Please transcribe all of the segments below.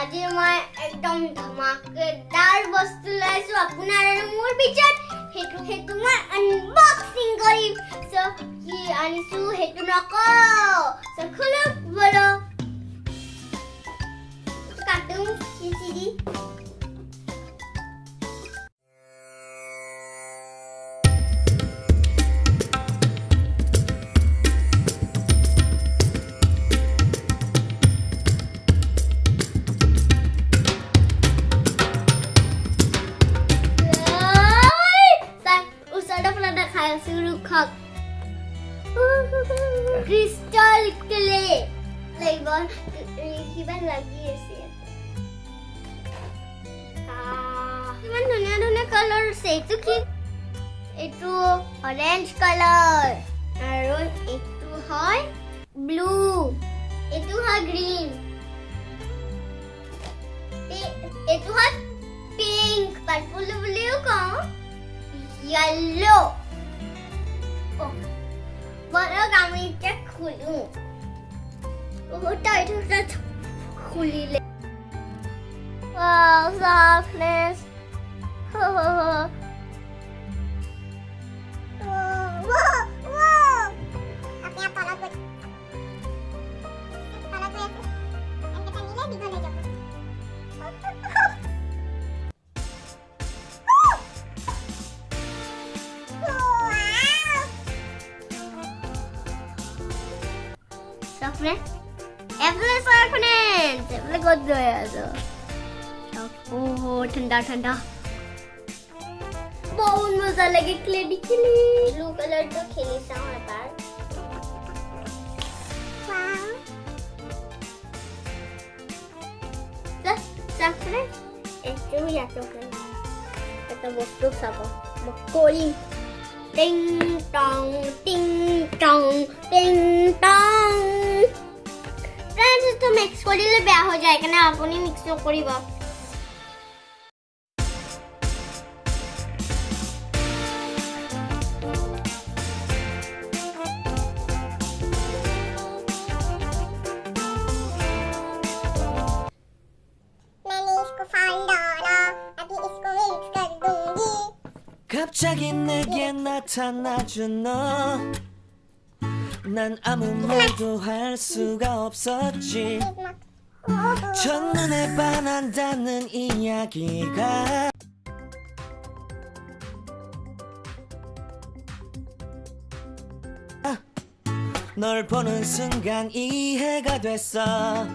আজি মই একদম ধমাকেদাৰ বস্তু লৈছো আপোনাৰ আৰু মোৰ পিছত সেইটো মই আনবক্সিং কৰিম সো কি আনিছো সেইটো নকওঁ সো খুলো বলো কাটো CC Crystal clay. Like kiban lagi ase. Kiban dhuniya color ase. Etu ki? Etu orange color. Aru etu hoy blue. Etu hoy green. Etu hoy pink. Purple blue ko. Yellow. Oh. বড় গামিটা খুলু ওটা এটা খুলিলে wow softness আপনি তলা করে এটা নিলে দিগলে যাব ठंडा ठंडा बहुत मजा लगे क्ले ब्लू कलर तो खेली सा है बार साफरे एतो या तो कर এটা বস্তু চাব মকৰি টিং টং फ्रेंड्स तो मिक्स কৰিলে বেয়া হৈ যায় কেনে আপুনি মিক্স নকৰিব 갑자기 내게 나타나준 너 난 아무 말도 할 수가 없었지 첫눈에 반한다는 이야기가 널 보는 순간 이해가 됐어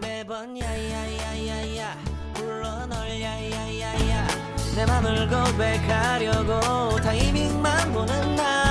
매번 야야야야야 불러 널 야야야야 내 맘을 고백하려고 타이밍만 보는 나